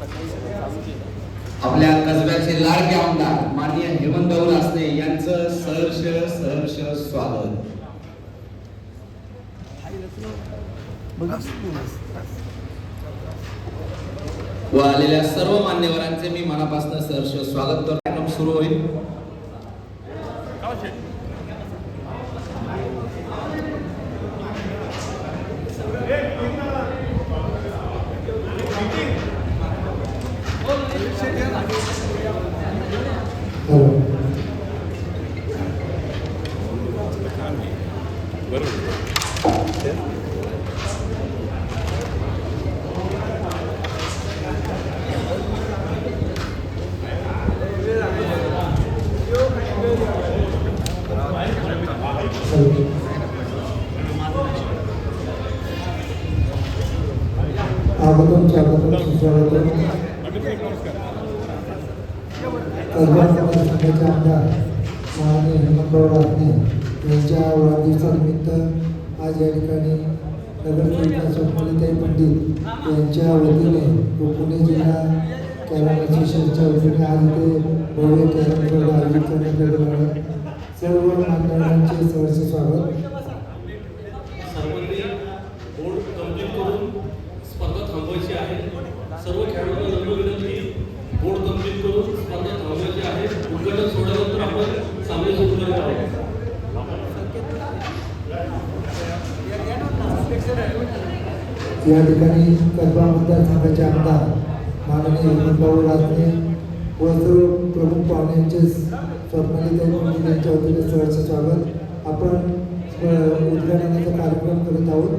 आपल्या कसब्याचे लाडके आमदार माननीय हेमंत उल्हासने यांचं सहर्ष सहर्ष स्वागत. व आलेल्या सर्व मान्यवरांचे मी मनापासून सहर्ष स्वागत करतो. कार्यक्रम सुरू होईल. माननीय हेमंत उल्हासने यांच्या वाढदिवसानिमित्त आज या ठिकाणी नगरसेविका स्वप्नलिताई पंडित यांच्या वतीने व पुणे जिल्हा कॅरम असोसिएशनच्या वतीने आज ते भव्य कॅरम स्पर्धा आयोजित करण्यात आलेला आहे. सर्व मान्यवरांचे सहर्ष स्वागत. बोर्ड कंप्लीट करून स्पर्धा थांबवायची आहे. सर्व खेळाडूंना नम्र विनंती, बोर्ड कंप्लीट करून स्पर्धा थांबवायची आहे. उद्घाटन सोडल्यानंतर आपण सामने सुरू करणार आहोत. या ठिकाणी कसबा मतदारसंघाचे आमदार माननीय हेमंत उल्हासने व सर्व प्रमुख पाहुण्यांचे स्वप्नलिताई पंडित यांच्या वतीने सहर्ष स्वागत. आपण उद्घाटनाचा कार्यक्रम करत आहोत.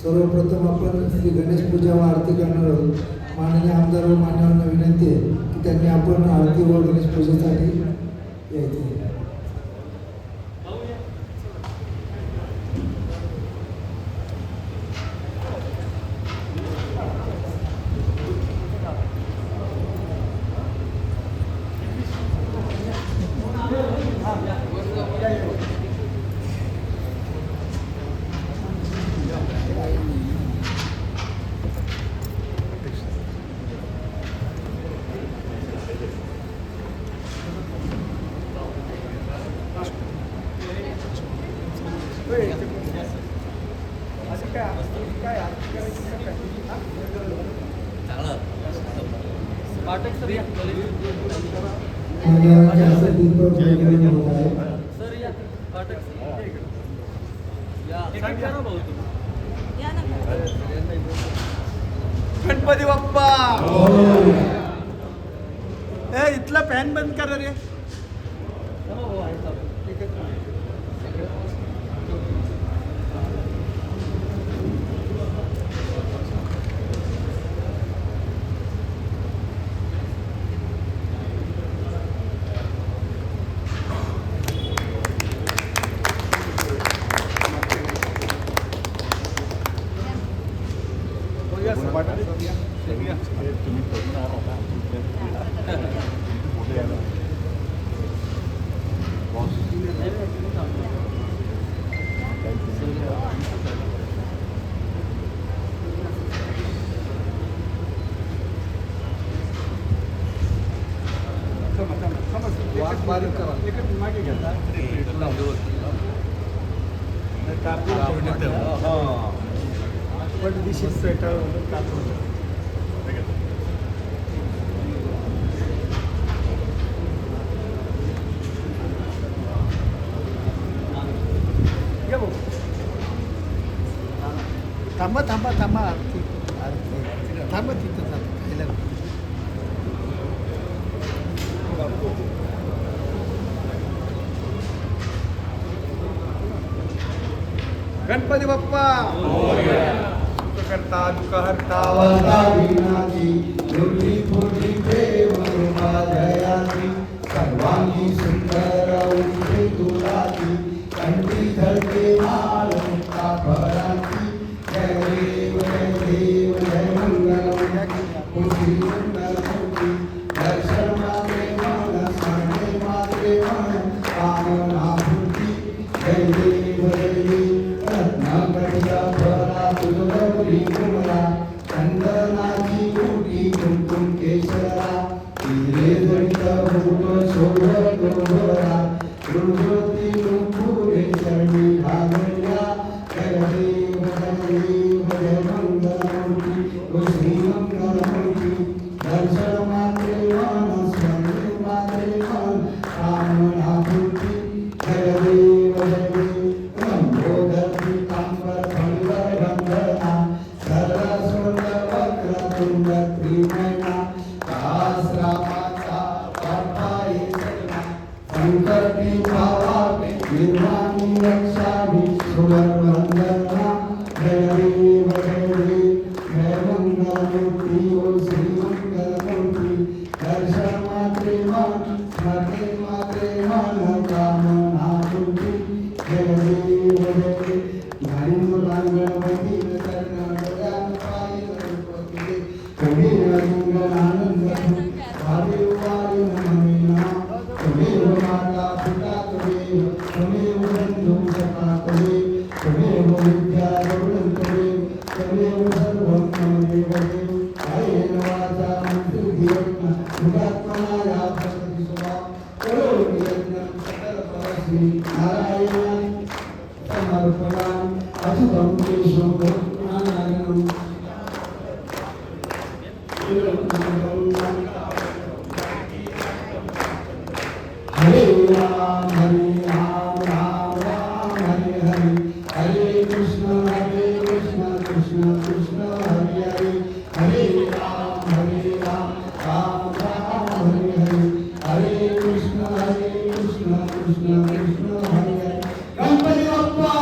सर्वप्रथम आपण श्री गणेश पूजा व आरती करणार आहोत. माननीय आमदार व मान्यवरांना विनंती आहे की त्यांनी आपण आरती व गणेश पूजेसाठी यायचे. गणपती बाप्पा इथला फॅन बंद करा रे. मागे घेता पण दिशी स्वेटर कापून थांबा थांबा थांबा आरती थांबा तिथं खायला. गणपती बाप्पा सुख करता दुःख हरता वाचा विनाची दुर्ली फुटी प्रेम जयाची सर्वांगी सुंदर उठे तुलाची कंठी धरते माळ मुक्ता फळाची. जय देव जय देव जय मंगल खुशी मंगल दर्शन मागे मन स्मरणे मागे मन कामना फुटी. जय देव जय देव रत्नाकरिया फळा तुझ गौरी कुमरा चंदनाची कुटी कुमकुम के जय देव जय मंगलमूर्ति ओ श्री मंगलमूर्ति दर्शन मात्रे मन स्मरण मात्रे मन कामना पूर्ति जय देव लंबोदर पीतांबर भंगर बंदना सरस सुंदर वक्र तुंड त्रिनयना सहस्रामाचा पापाई सजना संकटी भावापे निर्वाणी रक्षामि सुवर्वंदना जय देव जय मंगलमूर्ति ओ श्री मंगलमूर्ति दर्शन मात्रे मन स्मरणे मात्रे मन कामना पूर्ति जय देव नारिंग गणपती कर्णाटकान पायी गणपती कबीर आनंद वायु वायु नमः त्वमेव माता पिता त्वमेव बन्धु सखा त्वमेव विद्या गौरव त्वमेव सर्वं त्वमेव कायेन वाचा मनसेन्द्रियेण बुद्धात्मना प्रकृति स्वभाव करोमि यज्ञं सकलपरश्री नारायणाय समर्पयामि अशुभं केशवं नारायणं हरे राम राम राम हरे हरे हरे कृष्ण कृष्ण कृष्ण हरे हरे हरे राम राम राम हरे हरे हरे कृष्ण कृष्ण कृष्ण हरे हरे गणपती बाप्पा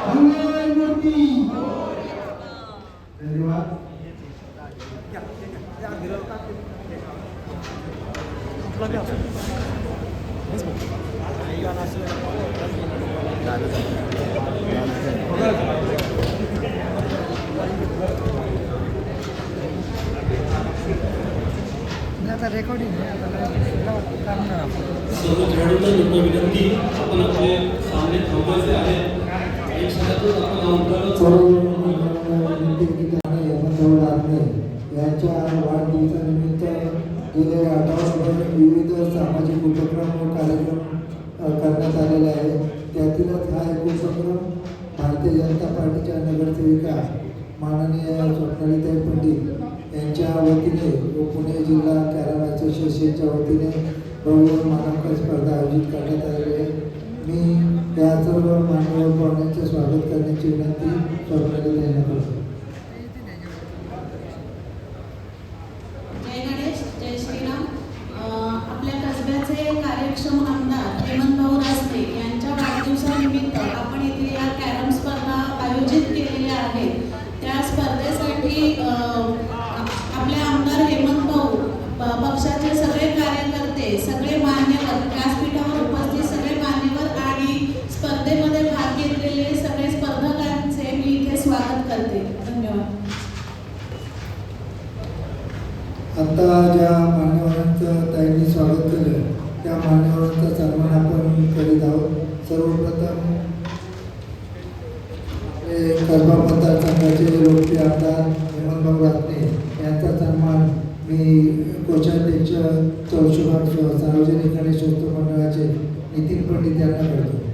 मंगलमूर्ती धन्यवाद. आता रेकॉर्डिंग आहे आता काम करा सर्व खेळाडूंना नम्र विनंती आपण आपले सामने थांबवायचे आहे एक क्षणातच आपण यांच्या वाढदिवसानिमित्त गेले 8 वर्षांपासून विविध सामाजिक उपक्रम व कार्यक्रम करण्यात आलेले आहे. त्यातीलच हा एक उपक्रम भारतीय जनता पार्टीच्या नगरसेविका माननीय स्वप्नालीताई पंडित यांच्या वतीने व पुणे जिल्हा कॅरम असोसिएशनच्या वतीने भव्य मानांकन स्पर्धा आयोजित करण्यात आलेली आहे. मी या सर्व मान्यवर पाहुण्यांचे स्वागत करण्याची विनंती स्वप्नालीताई यांना करतो. जय गणेश जय श्रीराम. आपल्या कसब्याचे कार्यक्षम आमदार हेमंतभाऊ रासने यांच्या वाढदिवसानिमित्त आपण इथे या कॅरम स्पर्धा आयोजित केलेल्या आहेत. त्या स्पर्धेसाठी आपले आमदार हेमंतभाऊ पक्षाचे सगळे कार्यकर्ते सगळे मान्यवर व्यासपीठावर उपस्थित सगळे मान्यवर आणि स्पर्धेमध्ये भाग घेतलेले सगळे स्पर्धकांचे मी इथे स्वागत करते. धन्यवाद. आता ज्या मान्यवरांचं ताईंनी स्वागत केलं त्या मान्यवरांचा सन्मान आपण करीत आहोत. सर्वप्रथम कसबा मतदारसंघाचे लोकप्रिय आमदार हेमंतभाऊ रासने यांचा सन्मान मी कोषाध्यक्ष चौशुभाग सार्वजनिक गणेशोत्सव मंडळाचे नितीन पंडित यांना करतो.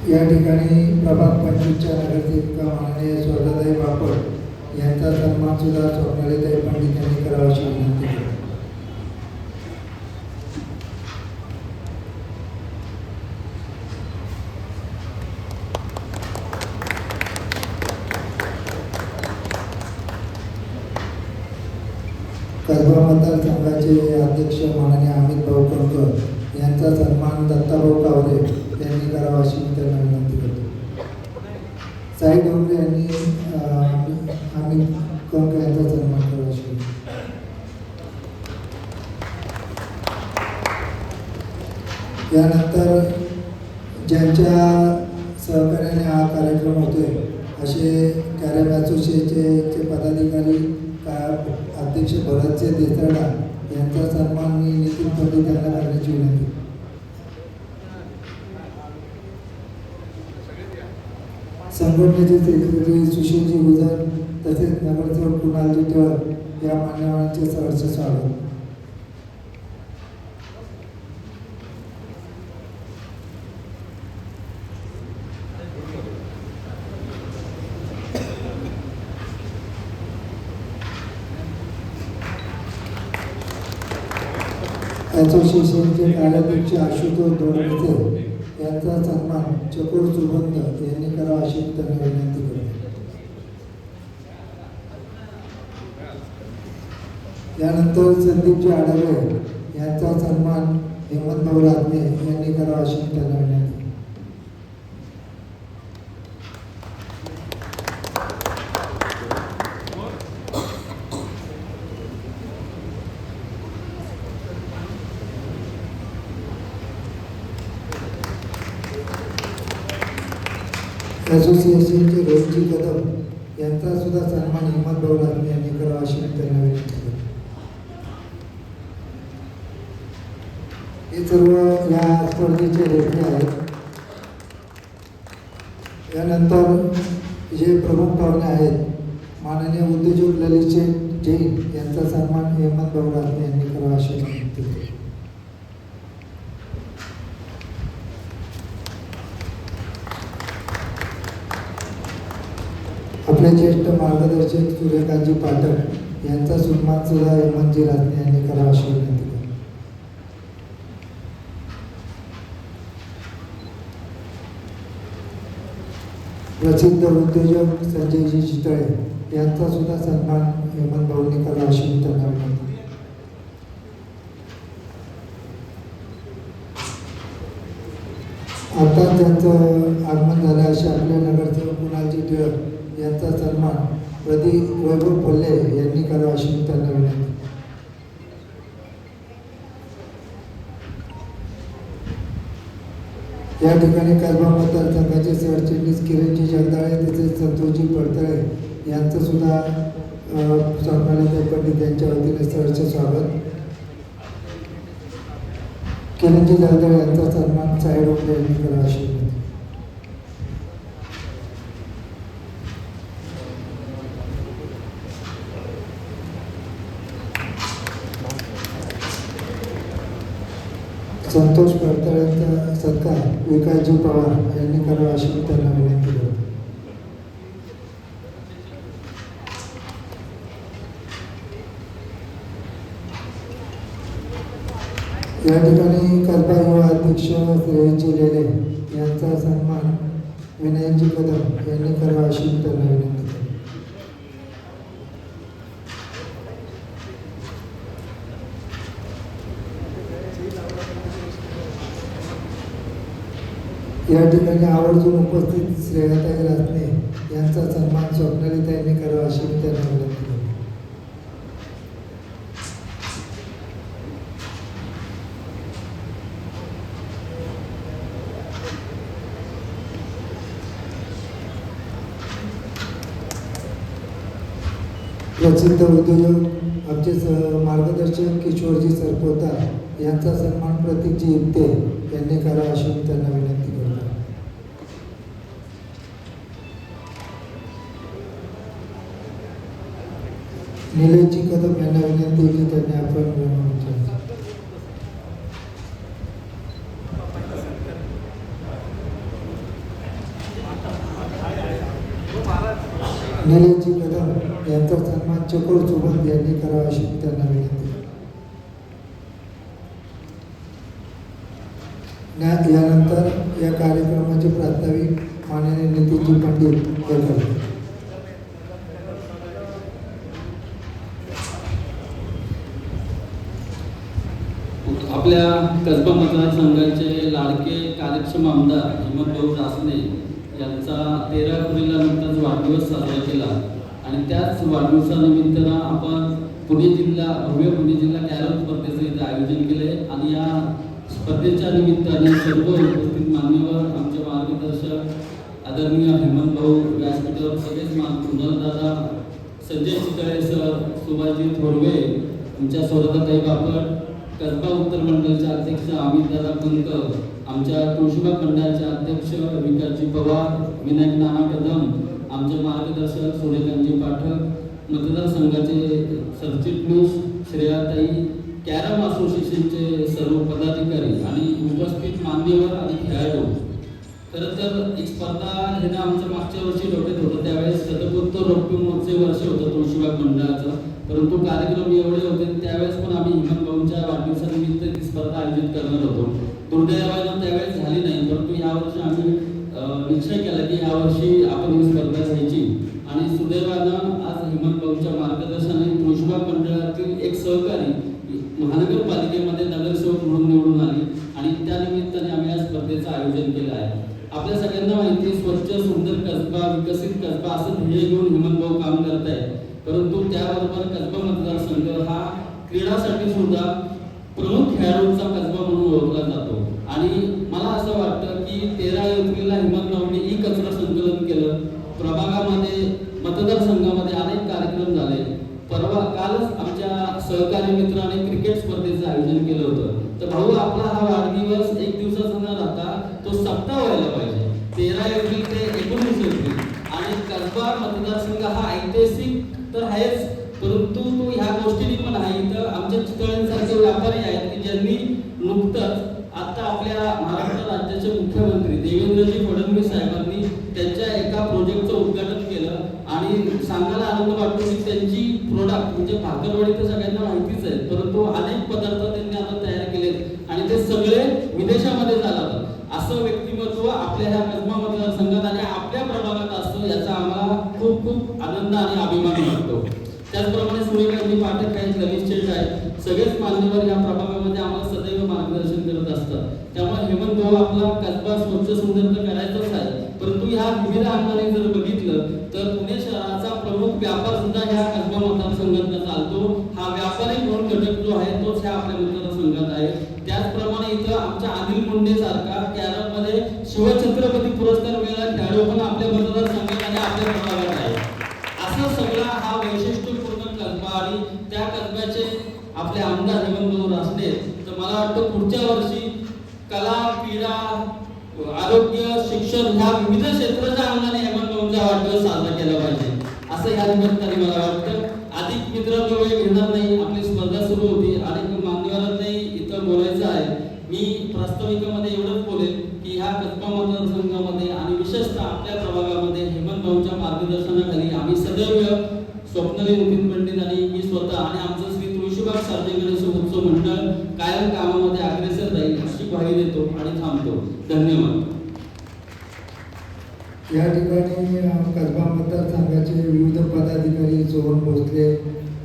या ठिकाणी प्रभाग 25च्या नगरसेविका माननीय स्वर्गदाई बापट यांचा सन्मान सुद्धा स्वप्नालीताई पंडित यांनी करावा अशी विनंती केली. कसबा मतदारसंघाचे अध्यक्ष माननीय अमित भाऊ कंकर यांचा सन्मान दत्ताभाऊ कावरे यांनी करावा अशी मी त्यांना विनंती करतो. साई डोंगरे यांनी अमित कंकर यांचा सन्मान करावा अशी. यानंतर ज्यांच्या सहकार्याने हा कार्यक्रम होतोय असे कॅरम असोसिएशनचे पदाधिकारी अध्यक्ष भरतचे देसरडा यांचा सन्मान मी नितीन पंडित यांना करण्याची विनंती. संघटनेचे सेक्रेटरी सुशीलजी गुजर तसेच नगरसेवक कुणालजी टिळक या मान्यवरांचे सहर्ष स्वागत. असोसिएशनचे कार्याध्यक्ष आशुतोष दोरमिसे यांचा सन्मान चकोर सुगंध यांनी करावा अशी त्यांना विनंती करतो. यानंतर संदीपजी आढावे यांचा सन्मान हेमंतभाऊ राजने यांनी करावा अशी त्यांना विनंती. असोसिएशनचे रोजी कदम यांचा सुद्धा सन्मान हेमंतभाऊ राजने यांनी करावा अशी त्यांना विनंती करतो. हे सर्व या स्पर्धेचे रेफरी आहेत. यानंतर जे प्रमुख पाहुणे आहेत माननीय उद्योजक ललित जैन यांचा सन्मान हेमंतभाऊ राजने यांनी करावा अशी विनंती करतो. आपले ज्येष्ठ मार्गदर्शक सूर्यकांतजी पाठक यांचा सन्मान सुद्धा हेमंतजी राजने यांनी करावा अशी विनंती करतो. प्रसिद्ध उद्योजक संजयजी चितळे यांचा सुद्धा सन्मान हेमंतभाऊंनी करावा अशी त्यांना विनंती. आता त्यांचं आगमन झालं असे आपल्या नगरसेवक कुणालजी टिळक यांचा सन्मान प्रदीप वैभव कोल्हे यांनी करावा अशी त्यांना विनंती. या ठिकाणी कसबा मतदारसंघाचे सरचिटणीस किरणजी जगदाळे तसेच संतोषजी पडतळे यांचं सुद्धा स्वामीनाथ पंडित यांच्या वतीने सहर्ष स्वागत. किरणजी जगदाळे यांचा सन्मान साहेब रोपे यांनी करावा अशी विनंती. संतोष पडतळ्यांचा सत्कार विकासजी पवार यांनी करावा अशी त्यांना विनंती करतो. या ठिकाणी कसबा युवा अध्यक्ष श्रेयसजी लेले यांचा सन्मान विनयजी कदम यांनी करावा अशी त्यांना विनंती करतो. या ठिकाणी आवर्जून उपस्थित श्रेयाताई रासने यांचा सन्मान स्वप्नालीताईंनी करावा अशी त्यांना विनंती करतो. प्रसिद्ध उद्योजक आमचे मार्गदर्शक किशोरजी सरपोतदार यांचा सन्मान प्रतीकजी इप्ते यांनी करावा अशी त्यांना विनंती करतो. निलेशजी कदम यांना विनंती की त्यांनी आपण निलेशजी कदम यांचा सन्मान चकोर सुगंध यांनी करावा अशी त्यांना विनंती. यानंतर या कार्यक्रमाचे प्रास्ताविक माननीय नितीनजी पंडित हे करतात. आपल्या कसबा मतदारसंघाचे लाडके कार्यक्षम आमदार हेमंतभाऊ रासने यांचा 13 एप्रिलला नुकताच वाढदिवस साजरा केला आणि त्याच वाढदिवसानिमित्तानं आपण पुणे जिल्हा कॅरम स्पर्धेचं इथे आयोजन केले आणि या स्पर्धेच्या निमित्ताने सर्व उपस्थित मान्यवर आमचे मार्गदर्शक आदरणीय हेमंतभाऊ व्यासपीठावर सगळेच कुणालदादा संजय चितळे सर सुभाषजी थोरवे आमच्या स्वरताताई बापट, कसबा उत्तर मंडळचे अध्यक्ष अमितदादा पंत, आमच्या तुळशीबाग मंडळाचे अध्यक्ष विकासजी पवार, विनायक नाना कदम, आमचे मार्गदर्शक सूर्यकांतजी पाठक, मतदारसंघाचे सरचिटणीस श्रेयाताई, कॅरम असोसिएशनचे सर्व पदाधिकारी आणि उपस्थित मान्यवर आणि खेळाडू. खरं तर एक स्पर्धा हे ना आमच्या मागच्या वर्षी डोक्यात होतं, त्यावेळेस शतकोत्तर रौप्य महोत्सव वर्ष होतं तुळशीबाग मंडळाचं, परंतु कार्यक्रम एवढे होते त्यावेळेस पण आम्ही हिमंत भाऊंच्या वाढदिवसानिमित्त ती स्पर्धा आयोजित करणार होतो. दुर्दैवानं त्यावेळेस झाली नाही, परंतु यावर्षी आम्ही निश्चय केला की यावर्षी आपण ही स्पर्धा घ्यायची. आणि सुदैवानं आज हिमंत भाऊंच्या मार्गदर्शनाने तुळशीबाग मंडळातील एक सहकारी महानगरपालिकेमध्ये नगरसेवक म्हणून निवडून आली आणि त्या निमित्ताने आम्ही या स्पर्धेचं आयोजन केलं आहे. आपल्या सगळ्यांना माहिती, स्वच्छ सुंदर कसबा, विकसित कसबा असं ध्येय घेऊन हिमंत भाऊ काम करत आहे. परंतु त्याबरोबर कसबा मतदारसंघ हा क्रीडासाठी सुद्धा प्रमुख खेळाडूंचा कसबा म्हणून ओळखला जातो. आणि मला असं वाटतं की 13 एप्रिलला हिमंत भाऊंनी ई कचरा संकलन केलं. प्रभागामध्ये मतदारसंघामध्ये अनेक कार्यक्रम झाले. कालच आमच्या सहकारी मित्राने क्रिकेट स्पर्धेचं आयोजन केलं होतं. तर भाऊ, आपला हा वाढदिवस एक दिवसाचा न राहता तो सप्ताह व्हायला पाहिजे. 13 एप्रिल ते 19 एप्रिल. आणि कसबा मतदारसंघ हा ऐतिहासिक तर आहेच, परंतु तो ह्या गोष्टींनी पण आहे. तर आमच्या चितळ्यांसारखे व्यापारी आहेत की ज्यांनी नुकतंच आता आपल्या महाराष्ट्र राज्याचे मुख्यमंत्री देवेंद्रजी फडणवीस साहेबांनी त्यांच्या एका प्रोजेक्टचं उद्घाटन केलं. आणि सांगायला आनंद वाटतो की त्यांची प्रोडक्ट म्हणजे भाकरवडी तर सगळ्यांना माहितीच आहे, परंतु अनेक पदार्थ त्यांनी आता तयार केलेत आणि ते सगळे विदेशामध्ये जातात. असं व्यक्तिमत्व आपल्या ह्या कसबा मतदारसंघात आणि आपल्या प्रभागात असतं, याचा आम्हाला खूप खूप आनंद आणि अभिमान वाटतो. त्याचप्रमाणे सूर्यकांतजी पाठक आहेत, ललित शेठ आहेत, सगळेच मान्यवर या प्रभागामध्ये आम्हाला सदैव मार्गदर्शन करत असतात. त्यामुळे हेमंत भाऊ आपला कसबा स्वच्छ सुंदर तर करायचाच आहे, परंतु ह्या विविध अंगाने जर बघितलं तर पुणे शहराचा प्रमुख व्यापार सुद्धा ह्या कसबा मतदारसंघात चालतो. हा व्यापारी म्हणून घटक जो आहे तोच ह्या आपल्या मतदारसंघात आहे. त्याचप्रमाणे इथं आमच्या अनिल मुंडे सारखा कॅरम मध्ये शिवछत्रपती पुरस्कार मिळालेला खेळाडू पण आपल्या मतदारसंघात आणि आपल्या प्रभागात आहे. असं सगळा हा वैशिष्ट्यपूर्ण कसबा आणि त्या कसब्याचे आपले आमदार हेमंत भाऊ रासने. तर मला वाटतं पुढच्या वर्षी कला, क्रीडा, आरोग्य, शिक्षण ह्या विविध क्षेत्राच्या अंगाने हेमंत भाऊंचा वाढदिवस साजरा केला पाहिजे असं या निमित्ताने मला वाटतं. अधिक मित्रांनो वेळ घेणार नाही, आपली स्पर्धा सुरू होती आणि मान्यवरांनाही इथं बोलायचं आहे. मी प्रास्ताविकामध्ये एवढंच बोलेन की ह्या कसबा मतदारसंघामध्ये आणि विशेषतः आपल्या प्रभागामध्ये हेमंत भाऊंच्या मार्गदर्शनाखाली आम्ही सदैव स्वप्नली नितीन पंडित आणि मी स्वतः आणि आमचं श्री तुळशीबाग सार्वजनिक गणेश उत्सव मंडळ कायम कामामध्ये अग्रेसर राहील अशी ग्वाही देतो आणि थांबतो. धन्यवाद. या ठिकाणी कसबा मतदारसंघाचे विविध पदाधिकारी सोहन भोसले,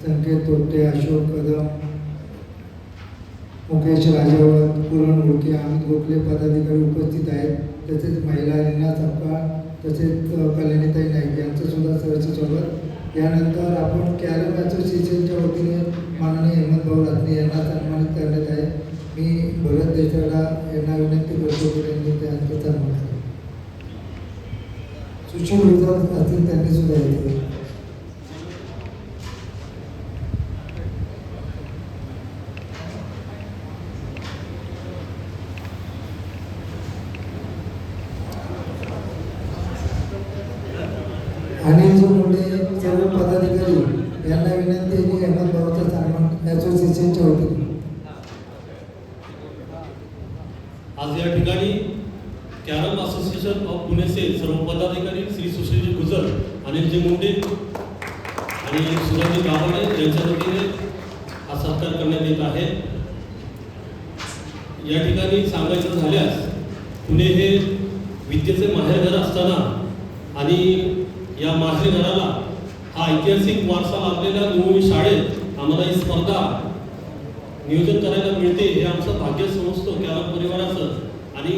संकेत तोटे, अशोक कदम, मुकेश राजावत, पूरण मुळके, अमित गोखले पदाधिकारी उपस्थित आहेत. तसेच महिला लीना सपकाळ, तसेच कल्याणीताई नाईक यांचं सुद्धा सहर्ष स्वागत. यानंतर आपण कॅरम असोसिएशनच्या वतीने माननीय हेमंत भाऊ रासने यांना सन्मानित करण्यात आहे. मी भरत देसाईला यांना विनंती करतो की त्यांनी त्यांचा सन्मान करा. सुशील विद्वान असतील त्यांनी सुद्धा येते. आणि जो मुले सर्व पदाधिकारी यांना विनंती आहे की हेमंत भाऊचा सन्मान असोसिएशनच्या वतीने. आज या ठिकाणी कॅरम असोसिएशन ऑफ पुणेचे सर्व पदाधिकारी श्री सुशीलजी गुजर, अनिलजी मुंडे आणि सुधाजी गावाडे यांच्या वतीने हा सत्कार करण्यात येत आहे. या ठिकाणी सांगायचं झाल्यास पुणे हे विद्येचे माहेरघर असताना आणि या माहेरघराला हा ऐतिहासिक वारसा लाभलेल्या गुरुवी शाळेत आम्हाला ही स्पर्धा नियोजन करायला मिळते हे आमचं भाग्य समजतो कॅरम परिवाराचं. आणि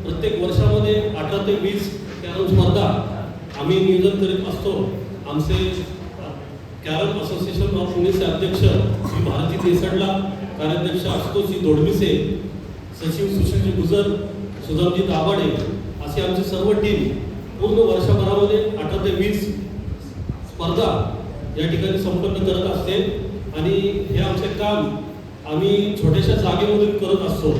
प्रत्येक वर्षामध्ये 18 ते 20 कॅरम स्पर्धा आम्ही नियोजन करीत असतो. आमचे कॅरम असोसिएशन ऑफ पुणेचे अध्यक्ष श्री भारती देसडला, कार्याध्यक्ष आशुतोषजी दोडमिसे, सचिव सुशीलजी गुजर, सुदामजी दाभाडे अशी आमची सर्व टीम पूर्ण वर्षभरामध्ये 18 ते 20 स्पर्धा या ठिकाणी संपन्न करत असते. आणि हे आमचे काम आम्ही छोट्याशा जागेमधून करत असतो,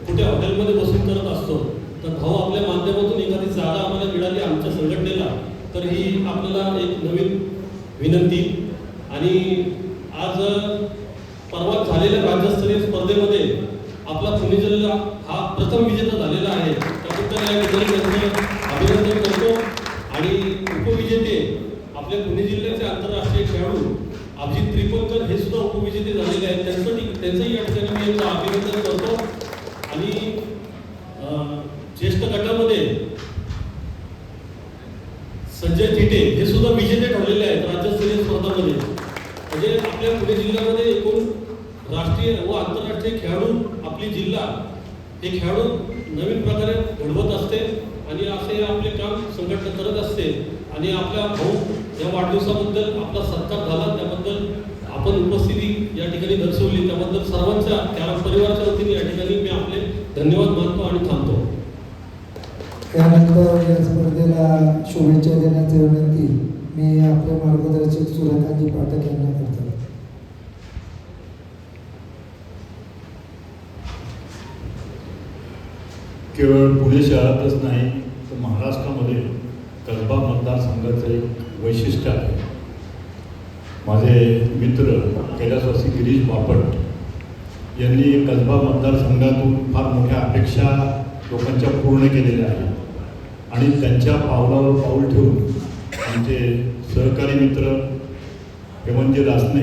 कुठे हॉटेलमध्ये बसून करत असतो. तर भाऊ आपल्या माध्यमातून एखादी जागा आम्हाला मिळाली आमच्या संघटनेला, तर ही आपल्याला एक नवीन विनंती. आणि आज परवा झालेल्या राज्यस्तरीय स्पर्धेमध्ये आपला पुणे जिल्हा हा प्रथम विजेता झालेला आहे. त्याबद्दल या ठिकाणी त्यांचं अभिनंदन करतो. आणि उपविजेते आपल्या पुणे जिल्ह्याचे आंतरराष्ट्रीय खेळाडू अभिजित त्रिपलकर हे सुद्धा उपविजेते झालेले आहेत. त्यांचंही या ठिकाणी मी यांचं अभिनंदन करतो. आणि ज्येष्ठ गटामध्ये संजय थिटे हे सुद्धा विजेते ठरलेले आहेत राज्यस्तरीय स्पर्धांमध्ये. म्हणजे आपल्या पुणे जिल्ह्यामध्ये एकूण राष्ट्रीय व आंतरराष्ट्रीय खेळाडू आपली जिल्हा हे खेळाडू नवीन प्रकारे घडवत असते आणि असे आपले काम संघटना करत असते. आणि आपल्या भाऊ या वाढदिवसाबद्दल आपला सत्कार झाला त्याबद्दल आपण उपस्थिती या ठिकाणी दर्शवली त्याबद्दल सर्वांच्या कॅरम परिवाराच्या वतीने या ठिकाणी मी आपले धन्यवाद मानतो आणि थांबतो. त्यानंतर या स्पर्धेला शुभेच्छा देण्याची विनंती मी आपले मार्गदर्शक सूर्यकांत पाठक यांना करतो. केवळ पुणे शहरातच नाही तर महाराष्ट्रामध्ये कसबा मतदारसंघाचं एक वैशिष्ट्य आहे. माझे मित्र कैलासवासी गिरीश बापट यांनी कसबा मतदारसंघातून फार मोठ्या अपेक्षा लोकांच्या पूर्ण केलेल्या आहेत आणि त्यांच्या पावलावर पाऊल ठेवून आमचे सहकारी मित्र हेमंतजी रासने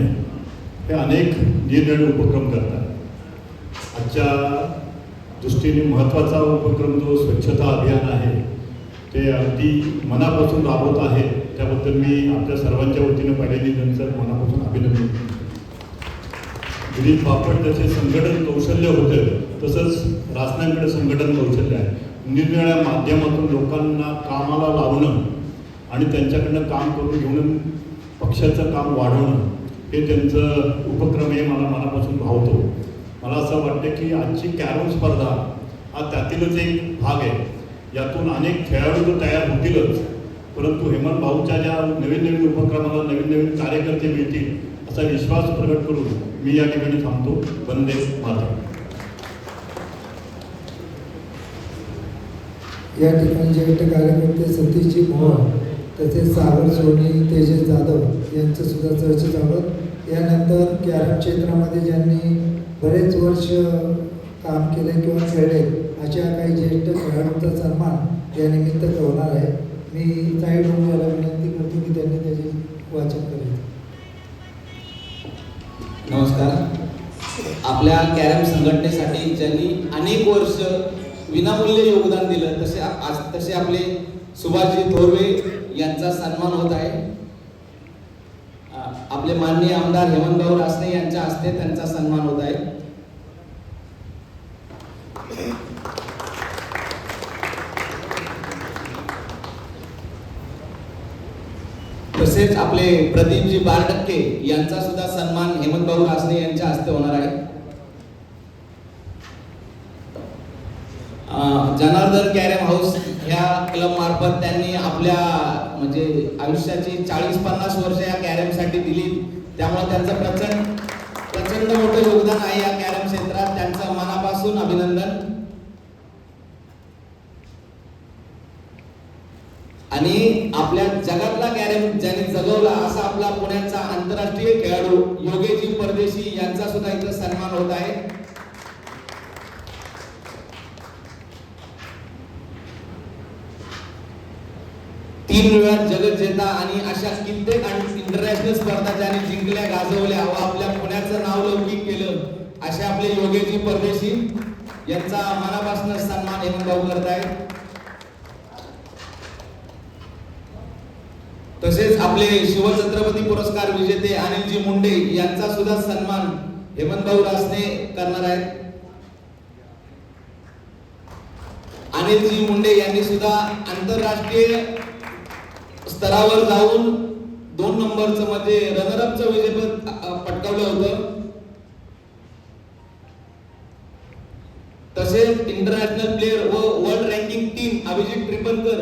हे अनेक निरनिराळे उपक्रम करतात. आजच्या दृष्टीने महत्त्वाचा उपक्रम जो स्वच्छता अभियान आहे ते अगदी मनापासून राबवत आहे. त्याबद्दल मी आपल्या सर्वांच्या वतीनं पहिल्यांदा त्यांचं मनापासून अभिनंदन करतो. गिरीश बापट त्याचे संघटन कौशल्य होतं तसंच रासनांकडे संघटन कौशल्य आहे. निरनिराळ्या माध्यमातून लोकांना कामाला लावणं आणि त्यांच्याकडनं काम करून घेऊन पक्षाचं काम वाढवणं हे त्यांचं उपक्रम हे मला मनापासून भावतो. मला असं वाटतं की आजची कॅरम स्पर्धा हा त्यातीलच एक भाग आहे. यातून अनेक खेळाडू तर तयार होतीलच, परंतु हेमंत भाऊच्या ज्या नवीन नवीन उपक्रमाला नवीन नवीन कार्यकर्ते मिळतील असा विश्वास प्रकट करून मी या ठिकाणी थांबतो. वंदे मातरम. या ठिकाणी ज्येष्ठ कार्यकर्ते सतीशजी मोहन तसेच सागर सोनी, तेजस जाधव यांचं सुद्धा चर्चा झालं. यानंतर कॅरम क्षेत्रामध्ये ज्यांनी बरेच वर्ष काम केले किंवा खेळले अशा काही ज्येष्ठ खेळाडूंचा सन्मान या निमित्त होणार आहे. मी साईड होऊन याला विनंती करतो की त्यांनी त्याचे वाचन करायचं. नमस्कार. आपल्या कॅरम संघटनेसाठी ज्यांनी अनेक वर्ष विनामूल्य योगदान दिलं तसे आपले सुभाषजी थोरवे यांचा सन्मान होत आहे. आपले माननीय आमदार हेमंतभाऊ रासने यांच्या हस्ते त्यांचा सन्मान होत आहे. तसेच आपले प्रदीपजी बारटक्के यांचा सुद्धा सन्मान हेमंतभाऊ रासने यांच्या हस्ते होणार आहे. जनार्दन कॅरम हाऊस ह्या क्लब मार्फत त्यांनी आपल्या म्हणजे आयुष्याची 40-50 वर्ष या कॅरमसाठी दिली. त्यामुळे त्यांचं प्रचंड मोठं योगदान आहे या कॅरम क्षेत्रात. त्यांचं मनापासून अभिनंदन. आणि आपल्या जगातला कॅरम ज्यांनी जगवला असा आपला पुण्याचा आंतरराष्ट्रीय खेळाडू योगेशजी परदेशी यांचा सुद्धा इथं सन्मान होत आहे. तीन वेळा जगत जेता आणि अशा कित्येक इंटरनॅशनल स्पर्धा ज्यांनी जिंकल्या गाजवल्या व आपल्या पुण्याचं नाव लौकिक केलं असे आपले योगेशजी परदेशी यांचा मनापासून सन्मान हेमंतभाऊ करत आहेत. तसेच आपले शिवछत्रपती पुरस्कार विजेते अनिलजी मुंडे यांचा सुद्धा सन्मान हेमंतभाऊ रासने करणार आहेत. अनिलजी मुंडे यांनी सुद्धा आंतरराष्ट्रीय स्तरावर जाऊन 2 नंबरचं म्हणजे रनरअपचं विजेतेपद पटकावलं होतं. तसेच इंटरनॅशनल प्लेअर व वर्ल्ड रँकिंग टीम अभिजित त्रिपलकर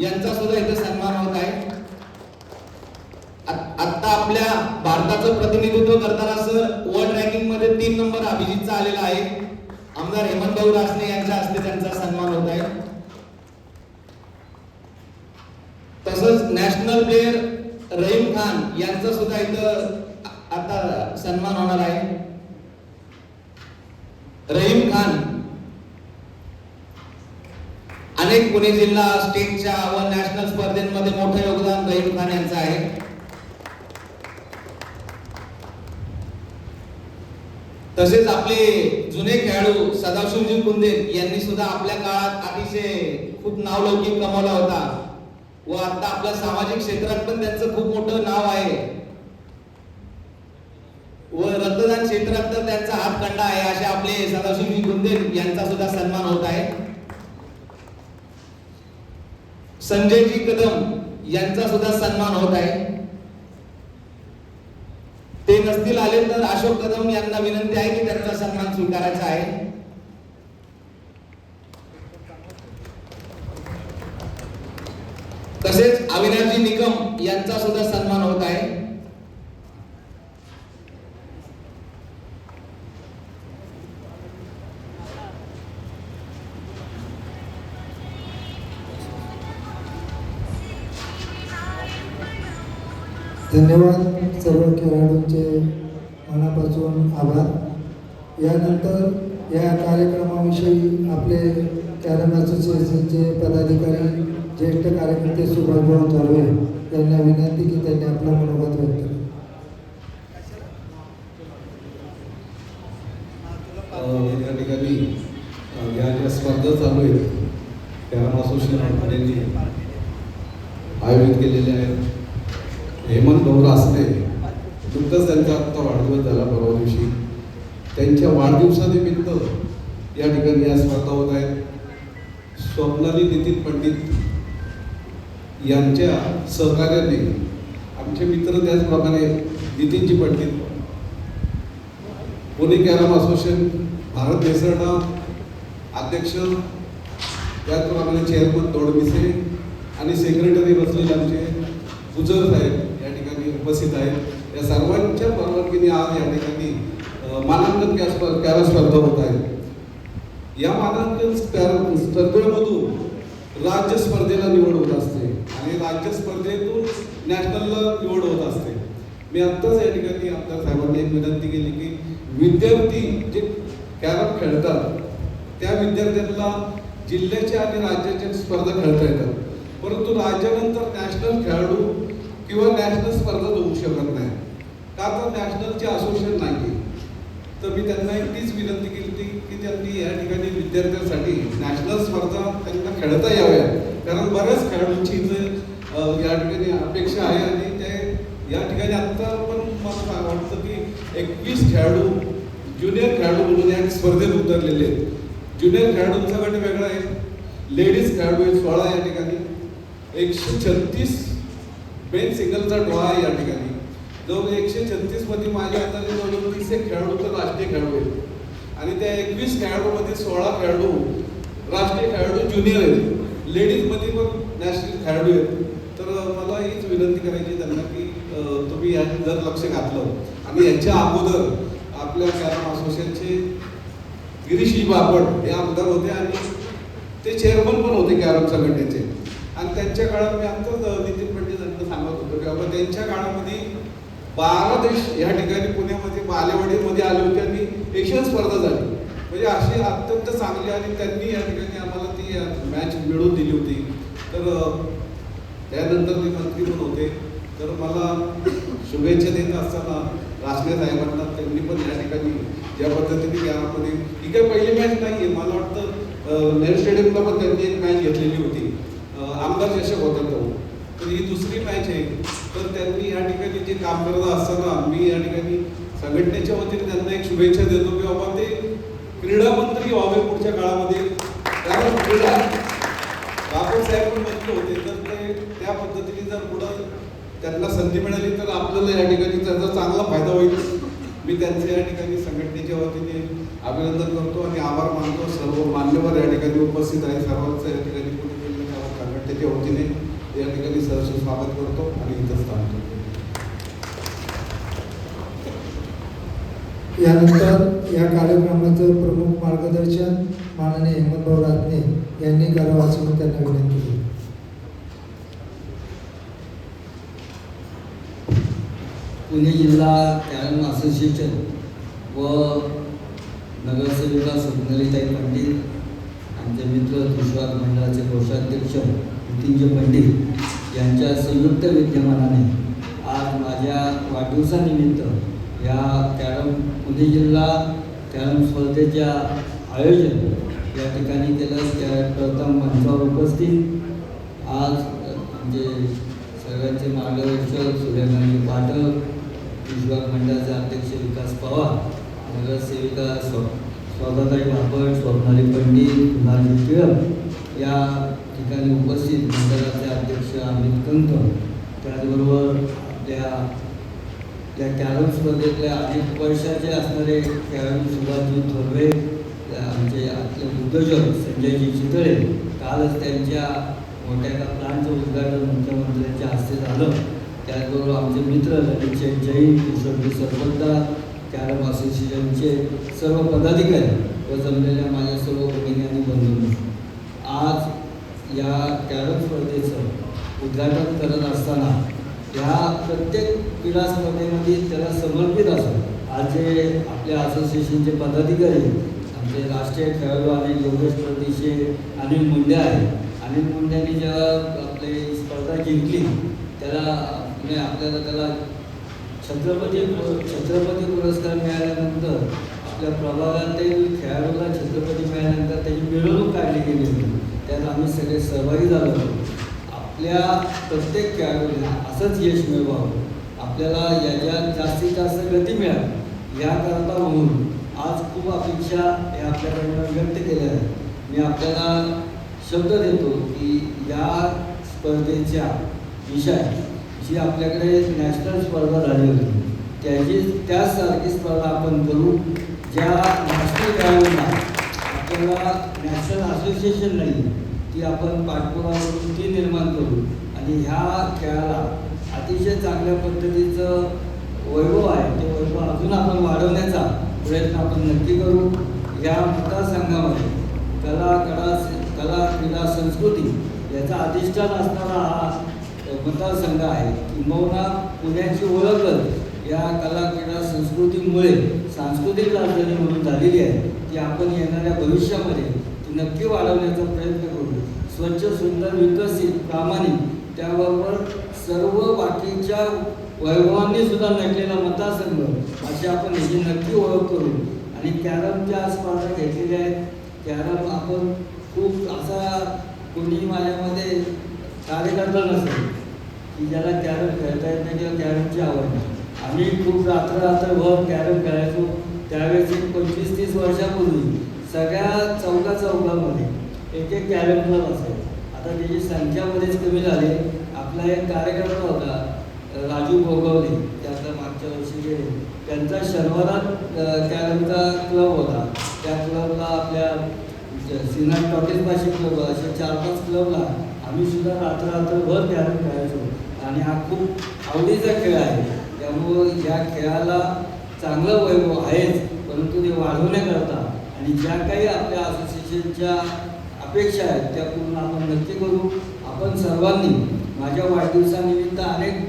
यांचा सुद्धा इथे सन्मान होत आहे. आता आता आपल्या भारताचं प्रतिनिधित्व करताना सर वर्ल्ड रँकिंग मध्ये 3 नंबर अभिजितचा आलेला आहे. आमदार हेमंत भाऊ रासने यांच्या हस्ते त्यांचा सन्मान होत आहे. तसंच नॅशनल प्लेयर रहीम खान यांचा सुद्धा इथं आता सन्मान होणार आहे. रहीम खान अनेक पुणे जिल्हा स्टेटच्या व नॅशनल स्पर्धेमध्ये मोठं योगदान रहीम खान यांचं आहे. तसेच आपले जुने खेळाडू सदाशिवजी कुंदे यांनी सुद्धा आपल्या काळात अतिशय खूप नावलौकिक कमावला होता व आता आपल्या सामाजिक क्षेत्रात पण त्यांचं खूप मोठं नाव आहे व रक्तदान क्षेत्रात तर त्यांचा हातखंडा आहे. असे आपले सदाशिवजी कुंदे यांचा सुद्धा सन्मान होत आहे. संजयजी कदम यांचा सुद्धा सन्मान होत आहे. ते नसतील आले तर अशोक कदम यांना विनंती आहे की त्यांचा सन्मान स्वीकारायचा आहे. तसेच अविनाशजी निकम यांचा सुद्धा सन्मान होत आहे. धन्यवाद सर्व खेळाडूंचे मनापासून आभार. यानंतर या कार्यक्रमाविषयी आपले कॅरम असोसिएशनचे पदाधिकारी ज्येष्ठ कार्यकर्ते सुभाषभाऊ चौरे यांना विनंती की त्यांनी आपलं मनोगत व्यक्त करावे. या ठिकाणी या ज्या स्पर्धा चालू आहेत कॅरम असोसिएशनने आयोजित केलेल्या आहेत. हेमंत भाऊ रासने नुकताच त्यांचा आत्ता वाढदिवस झाला परवा दिवशी. त्यांच्या वाढदिवसानिमित्त या ठिकाणी या स्पर्धा होत आहेत. स्वप्नाली नितीन पंडित यांच्या सहकार्याने आमचे मित्र त्याचप्रमाणे नितीनजी पंडित, पुणे कॅरम असोसिएशन भारत देसरडा अध्यक्ष, त्याचप्रमाणे चेअरमन तोडमिसे आणि सेक्रेटरी बसलेले आमचे गुजर साहेब या ठिकाणी उपस्थित आहेत. या सर्वांच्या परवानगीने आज या ठिकाणी मानांकन कॅरम स्पर्धा होत आहे. या मानांकन स्पर्धेमधून राज्य स्पर्धेला निवड होत असते आणि राज्य स्पर्धेतून नॅशनलला निवड होत असते. मी आत्ताच या ठिकाणी आमदार साहेबांनी एक विनंती केली की विद्यार्थी जे कॅरम खेळतात त्या विद्यार्थ्यांना जिल्ह्याच्या आणि राज्याच्या स्पर्धा खेळता येतात, परंतु राज्यानंतर नॅशनल खेळाडू किंवा नॅशनल स्पर्धा होऊ शकत नाही का तर नॅशनलचे असोसिएशन नाही. तर मी त्यांना तीच विनंती केली होती की त्यांनी या ठिकाणी विद्यार्थ्यांसाठी नॅशनल स्पर्धा त्यांना खेळता याव्या, कारण बऱ्याच खेळाडूंची इथं या ठिकाणी अपेक्षा आहे आणि ते या ठिकाणी आत्ता पण मला वाटतं की 21 खेळाडू ज्युनियर खेळाडू म्हणून या स्पर्धेत उतरलेले आहेत. ज्युनियर खेळाडूंचा गट वेगळा आहे, लेडीज खेळाडू आहेत 16 या ठिकाणी. 136 मेन सिंगलचा ड्रॉ आहे या ठिकाणी. जवळ 136 मध्ये माझ्या अंदाजे जवळ 30 खेळाडू तर राष्ट्रीय खेळाडू आहेत आणि त्या 21 खेळाडूमध्ये 16 खेळाडू राष्ट्रीय खेळाडू ज्युनियर आहेत. लेडीजमध्ये पण नॅशनल खेळाडू आहेत. तर मला हीच विनंती करायची त्यांना की तुम्ही यात जर लक्ष घातलं आणि याच्या अगोदर आपल्या कॅरम असोसिएशनचे गिरीशजी बापट हे आमदार होते आणि ते चेअरमन पण होते कॅरम संघटनेचे आणि त्यांच्या काळात मी आत्ताच नितीन पंडित यांना सांगत होतो की बाबा त्यांच्या काळामध्ये 12 देश या ठिकाणी पुण्यामध्ये बालेवाडीमध्ये आले होते आणि एशियन स्पर्धा झाली. म्हणजे अशी अत्यंत चांगली आणि त्यांनी या ठिकाणी आम्हाला ती मॅच मिळवून दिली होती. तर त्यानंतर ते मंत्री पण होते. तर मला शुभेच्छा देत असताना रासने साहेबांना त्यांनी पण या ठिकाणी ज्या पद्धतीने कॅरममध्ये ही काही पहिली मॅच नाही आहे, मला वाटतं नेहरू स्टेडियमला पण त्यांनी एक मॅच घेतलेली होती, आमदार चषक होता तो. तर ही दुसरी मॅच आहे. तर त्यांनी या ठिकाणी जे काम करत असताना मी या ठिकाणी संघटनेच्या वतीने त्यांना एक शुभेच्छा देतो की बाबा ते क्रीडा मंत्री व्हावे पुढच्या काळामध्ये, कारण क्रीडा बापू साहेब पण मंत्री होते. तर ते त्या पद्धतीने जर पुढं त्यांना संधी मिळाली तर आपल्याला या ठिकाणी त्याचा चांगला फायदा होईल. मी त्यांचे या ठिकाणी संघटनेच्या वतीने अभिनंदन करतो आणि आभार मानतो. सर्व मान्यवर या ठिकाणी उपस्थित आहे, सर्वांचं या ठिकाणी संघटनेच्या वतीने या ठिकाणी सहर्ष स्वागत करतो आणि इथंच थांबतो. यानंतर या कार्यक्रमाचं प्रमुख मार्गदर्शन माननीय हेमंतभाऊ रासने यांनी करावं अशी मी त्यांना विनंती केली. पुणे जिल्हा कॅरम असोसिएशन व नगरसेविका स्वप्नलिताई पंडित, आमचे मित्र तुषार मंडळाचे कोषाध्यक्ष नितीनजी पंडित यांच्या संयुक्त विद्यमानाने आज माझ्या वाढदिवसानिमित्त या कॅरम पुणे जिल्हा कॅरम स्पर्धेच्या आयोजन या ठिकाणी केलं. त्याकरता मंचावर उपस्थित आज म्हणजे सर्वांचे मार्गदर्शक सूर्यकांत पाठक, विश्वास मंडळाचे अध्यक्ष विकास पवार, नगरसेविका स्वागताई बापट, स्वप्नाली पंडित, कुणालजी टिळक या ठिकाणी उपस्थित मंडळाचे अध्यक्ष अमित कंक, त्याचबरोबर त्या कॅरम स्पर्धेतल्या अनेक वर्षाचे असणारे खेळाडू सुभाषजी थोरवे, आमचे उद्योजक संजयजी चितळे, कालच त्यांच्या मोठ्या एका प्लांटचं उद्घाटन मुख्यमंत्र्यांच्या हस्ते झालं. त्याचबरोबर आमचे मित्र ललित जैन, कुशलजी सरपंच, कॅरम असोसिएशनचे सर्व पदाधिकारी व जमलेल्या माझ्या सर्व भगिनी आणि बंधूंनी आज या कॅरम स्पर्धेचं उद्घाटन करत असताना ह्या प्रत्येक क्रीडा स्पर्धेमध्ये त्याला समर्पित असं आज जे आपल्या असोसिएशनचे पदाधिकारी, आमचे राष्ट्रीय खेळाडू आणि योगेश प्रदेशे अनिल मुंडे आहे. अनिल मुंडेंनी जेव्हा आपली स्पर्धा जिंकली त्याला आपल्याला त्याला छत्रपती पुरस्कार मिळाल्यानंतर आपल्या प्रभागातील खेळाडूला छत्रपती मिळाल्यानंतर त्याची मिरवणूक काढली गेली होती. त्यात आम्ही सगळे सहभागी झालो होतो. आपल्या प्रत्येक खेळाडूला असंच यश मिळवावं, आपल्याला याच्यात जास्तीत जास्त गती मिळावी याकरता म्हणून आज खूप अपेक्षा हे आपल्याकडनं व्यक्त केल्या आहेत. मी आपल्याला शब्द देतो की या स्पर्धेच्या विषय जी आपल्याकडे नॅशनल स्पर्धा झाली होती त्यासारखी स्पर्धा आपण करू, ज्या नॅशनल खेळाडूंना आपल्याला नॅशनल असोसिएशन नाही ती आपण पाठपुरावा करून ती निर्माण करू आणि ह्या खेळाला अतिशय चांगल्या पद्धतीचं वैभव आहे ते वैभव अजून आपण वाढवण्याचा प्रयत्न आपण नक्की करू. या मतदारसंघामध्ये कला क्रीडा संस्कृती याचा अधिष्ठान असणारा हा मतदारसंघ आहे. किंबहुना पुण्याची ओळखच या कला क्रीडा संस्कृतीमुळे सांस्कृतिक राजधानी म्हणून झालेली आहे. ती आपण येणाऱ्या भविष्यामध्ये ती नक्की वाढवण्याचा प्रयत्न करू. स्वच्छ, सुंदर, विकसित, प्रामाणिक, त्याबरोबर सर्व बाकीच्या वैभवांनी सुद्धा नटलेला मतदारसंघ अशी आपण याची नक्की ओळख करू. आणि कॅरमच्या स्पर्धा घेतलेल्या आहेत. कॅरम आपण खूप असा कोणी माझ्यामध्ये कार्यकर्ता नसेल की ज्याला कॅरम खेळता येत नाही किंवा कॅरमची आवड नाही. आम्ही खूप रात्रभर कॅरम खेळायचो. त्यावेळेस 25-30 वर्षापूर्वी सगळ्या चौकामध्ये एक कॅरम क्लब असेल. आता त्याची संख्या बरीच कमी झाली. आपला एक कार्यकर्ता होता राजू गोगवले, त्याचा मागच्या वर्षी गेले, त्यांचा शनिवारात कॅरमचा क्लब होता. त्या क्लबला आपल्या सिनाट टॉकीजपाशी क्लब, अशा 4-5 क्लबला आम्ही सुद्धा रात्रभर कॅरम खेळायचो आणि हा खूप आवडीचा खेळ आहे. त्यामुळं या खेळाला चांगलं वैभव आहेच, परंतु ते वाढवण्याकरता आणि ज्या काही आपल्या असोसिएशनच्या अपेक्षा आहेत त्या पूर्ण आपण नक्की करू. आपण सर्वांनी माझ्या वाढदिवसानिमित्त अनेक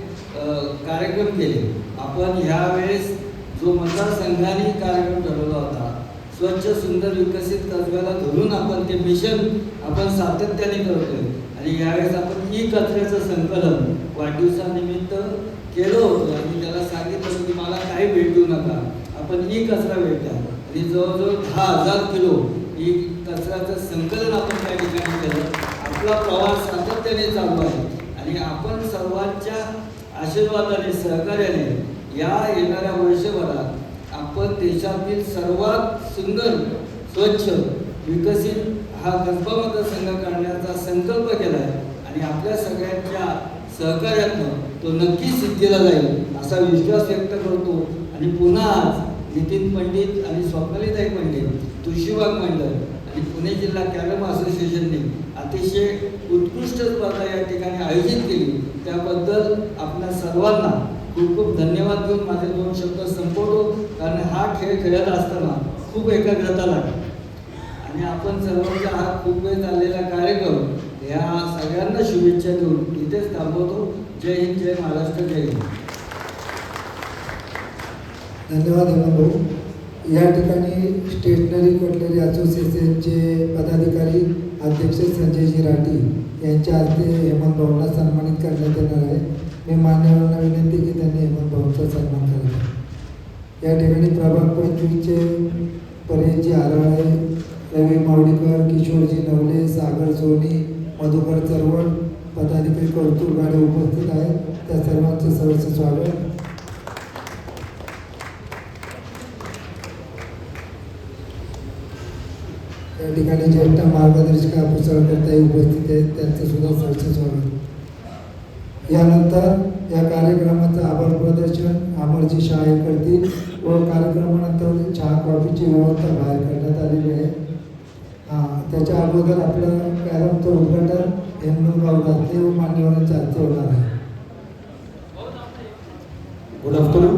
कार्यक्रम केले. आपण ह्यावेळेस जो मतदारसंघाने कार्यक्रम ठरवला होता, स्वच्छ, सुंदर, विकसित कचऱ्याला धरून आपण ते मिशन आपण सातत्याने करतोय. आणि यावेळेस आपण कचऱ्याचं संकलन वाढदिवसानिमित्त केलं होतं आणि त्याला सांगितलं होतं की मला काही भेट देऊ नका, आपण कचरा भेट द्या. आणि जवळजवळ 10,000 किलो कचऱ्याचं संकलन आपण त्या ठिकाणी केलं. आपला प्रवास सातत्याने चालू आहे आणि आपण सर्वांच्या आशीर्वादाने, सहकार्याने या येणाऱ्या वर्षभरात आपण देशातील सर्वात सुंदर, स्वच्छ, विकसित हा कसबा मतदारसंघ करण्याचा संकल्प केला आहे आणि आपल्या सगळ्यांच्या सहकार्यातून तो नक्की सिद्धीला जाईल असा विश्वास व्यक्त करतो. आणि पुन्हा आज नितीन पंडित आणि स्वप्नालीताई पंडित, तुळशीबाग मंडळ आणि पुणे जिल्हा कॅरम असोसिएशनने अतिशय उत्कृष्ट स्पर्धा या ठिकाणी आयोजित केली. त्याबद्दल आपल्या सर्वांना खूप खूप धन्यवाद देऊन माझे 2 शब्द संपवतो, कारण हा खेळ खेळत असताना खूप एकाग्रता लागते आणि आपण सर्वांचा हा खूप वेळ चाललेला कार्यक्रम या सगळ्यांना शुभेच्छा देऊन इथेच थांबवतो. जय हिंद, जय महाराष्ट्र, जय हिंद. धन्यवाद हेमंत भाऊ. या ठिकाणी स्टेशनरी कटलरी असोसिएशनचे पदाधिकारी अध्यक्ष संजयजी राठी यांच्या हस्ते हेमंत भाऊंना सन्मानित करण्यात येणार आहे. मी मान्यवरांना विनंती की त्यांनी हेमंत भाऊंचा सन्मान करावा. या ठिकाणी प्रभाग 25चे परेशजी आराळे, रवी मावडीकर, किशोरजी नवले, सागर सोनी, मधुकर चरवड, पदाधिकारी कौतुक गाडे उपस्थित आहेत. त्या सर्वांचं सहर्ष स्वागत. या ठिकाणी ज्येष्ठ मार्गदर्शिका पुसळकर्ताही उपस्थित आहेत, त्यांचं सुद्धा सहर्ष स्वागत. यानंतर या कार्यक्रमाचं आभार प्रदर्शन अमरजी शाह करतील व कार्यक्रमानंतर चहा कॉफीची व्यवस्था बाहेर करण्यात आलेली आहे. त्याच्या अगोदर आपलं कॅरमचं उद्घाटन हेमंतराव रासने व मान्यवरांच्या हस्ते होणार आहे. Good afternoon.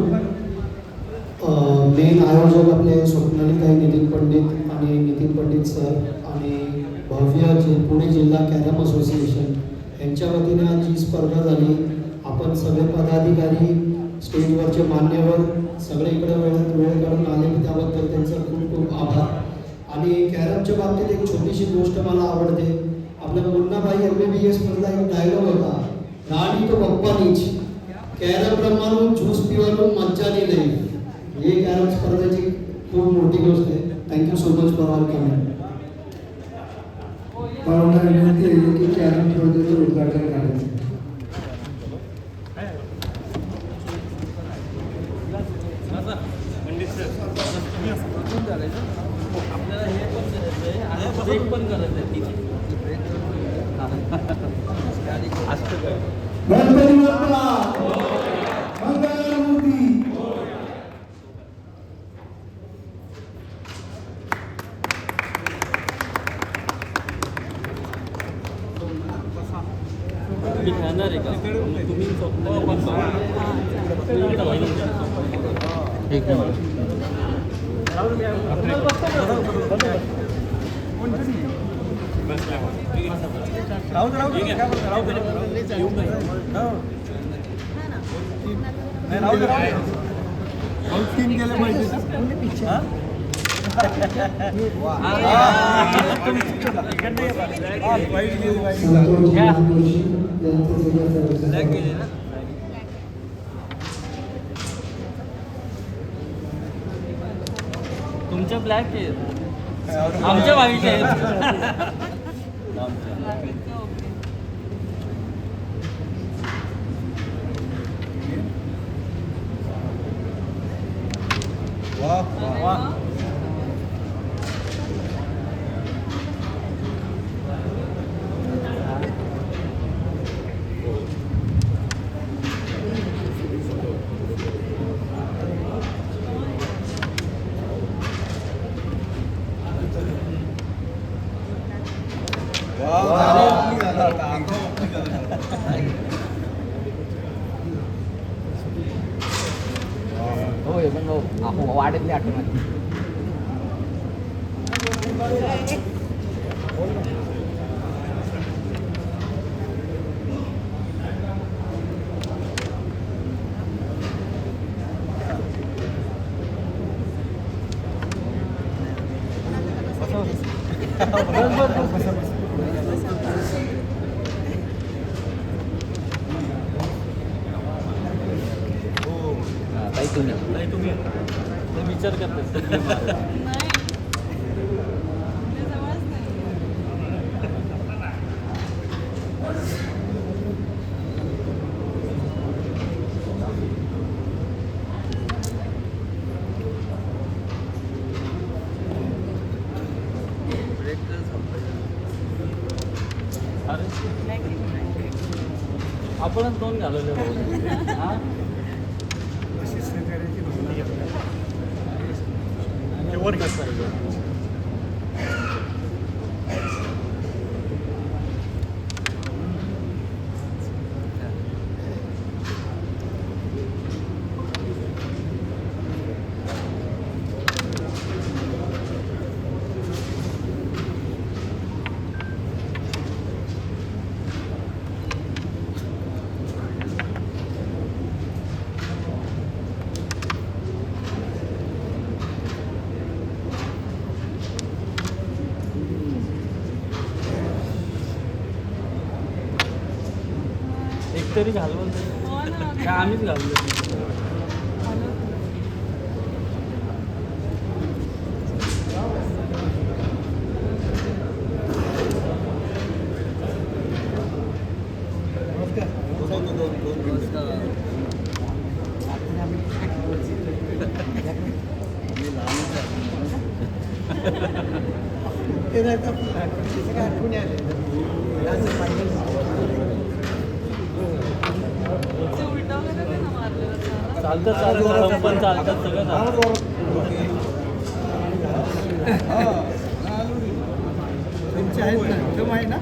मेन आयोजक आपले स्वप्नालीताई नितीन पंडित आणि नितीन पंडित सर आणि भव्य पुणे जिल्हा कॅरम असोसिएशन यांच्या वतीने आज जी स्पर्धा झाली, आपण सगळे पदाधिकारी, स्टेजवरचे मान्यवर सगळे इकडे वेळ काढून आले, त्याबद्दल त्यांचा खूप खूप आभार. आणि कॅरमच्या बाबतीत एक छोटीशी गोष्ट मला आवडते. आपल्या मुन्नाबाई MBBS मधला एक डायलॉग होता, राणी तो पप्पानीच, कॅरम रमવાનું ज्यूस पिવાનું मज्जानी नाही. ही कॅरम स्पर्धेची खूप मोठी गोष्ट आहे. Thank you so much for all comment. पाहुणा विनंती आहे की कॅरम स्पर्धेचं उद्घाटन करायचं. आपल्याला हे पण करायचं आहे आणि ब्रेक पण करायचं आहे. गणपती बाप्पा मंगलमूर्ती. मी खाणार आहे का तुम्ही तीन गेले पाहिजे. तुमच्या ब्लॅक आहेत, आमच्या व्हाईट आहेत. होय पण अहो वाढतली आठवण. तुम्ही विचार करता आपणच दोन घालवले भाऊ. वर कसं कोणतरी घालवलं का आम्हीच घाललो. ते नाही तर काय आठवणी आले चालतं पण चालतात सगळं त्यांचे आहेत ना, आहे ना.